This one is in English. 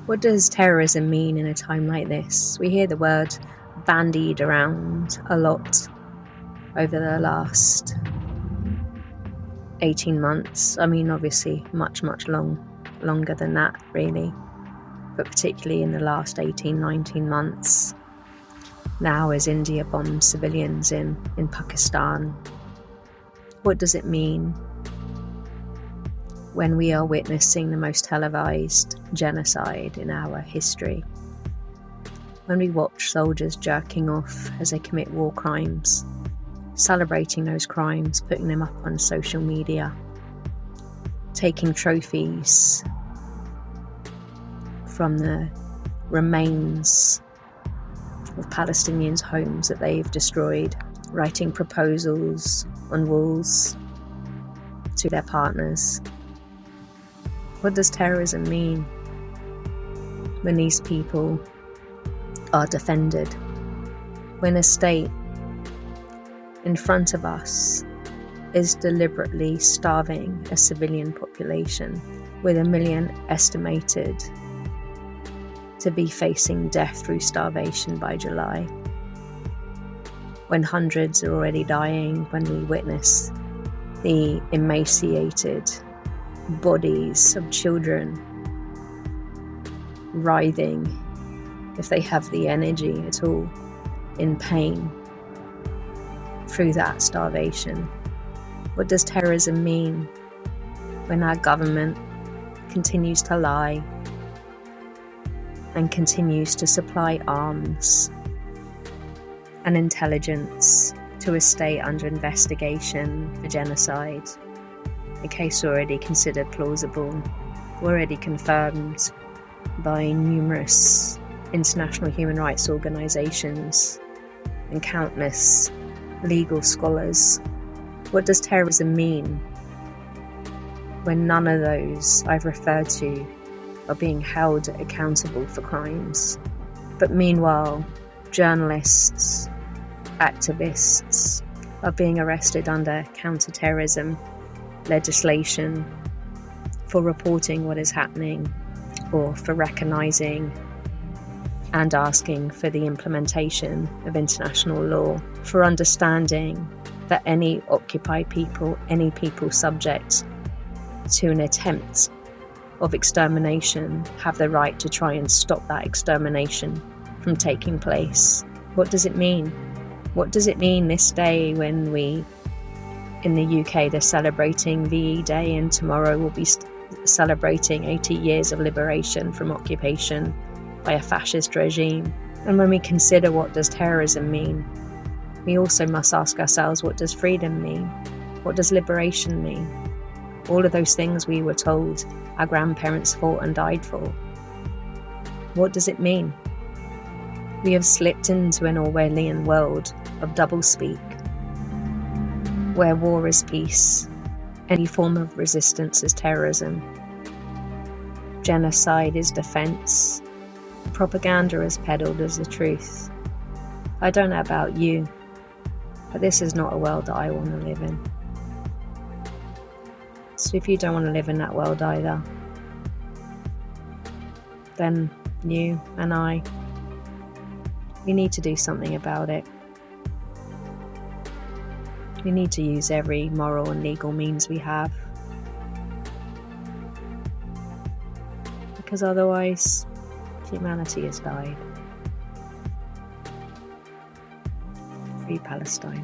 What does terrorism mean in a time like this? We hear the word bandied around a lot over the last 18 months. I mean, obviously much longer than that, really. But particularly in the last 18, 19 months. Now as India bombs civilians in Pakistan. What does it mean when we are witnessing the most televised genocide in our history? When we watch soldiers jerking off as they commit war crimes, celebrating those crimes, putting them up on social media, taking trophies from the remains of Palestinians' homes that they've destroyed, writing proposals on walls to their partners. What does terrorism mean when these people are defended? When a state in front of us is deliberately starving a civilian population, with 1 million estimated to be facing death through starvation by July. When hundreds are already dying, when we witness the emaciated bodies of children writhing, if they have the energy at all, in pain through that starvation. What does terrorism mean when our government continues to lie and continues to supply arms and intelligence to a state under investigation for genocide, a case already considered plausible, already confirmed by numerous international human rights organisations and countless legal scholars? What does terrorism mean when none of those I've referred to are being held accountable for crimes, but meanwhile journalists, activists are being arrested under counter-terrorism legislation for reporting what is happening, or for recognising and asking for the implementation of international law, for understanding that any occupied people, any people subject to an attempt of extermination, have the right to try and stop that extermination from taking place. What does it mean? What does it mean this day when we, in the UK, they're celebrating VE Day, and tomorrow we'll be celebrating 80 years of liberation from occupation by a fascist regime? And when we consider what does terrorism mean, we also must ask ourselves, what does freedom mean? What does liberation mean? All of those things we were told our grandparents fought and died for. What does it mean? We have slipped into an Orwellian world of doublespeak, where war is peace, any form of resistance is terrorism, genocide is defense, propaganda is peddled as the truth. I don't know about you, but this is not a world that I want to live in. So if you don't want to live in that world either, then you and I, we need to do something about it. We need to use every moral and legal means we have, because otherwise humanity has died. Free Palestine.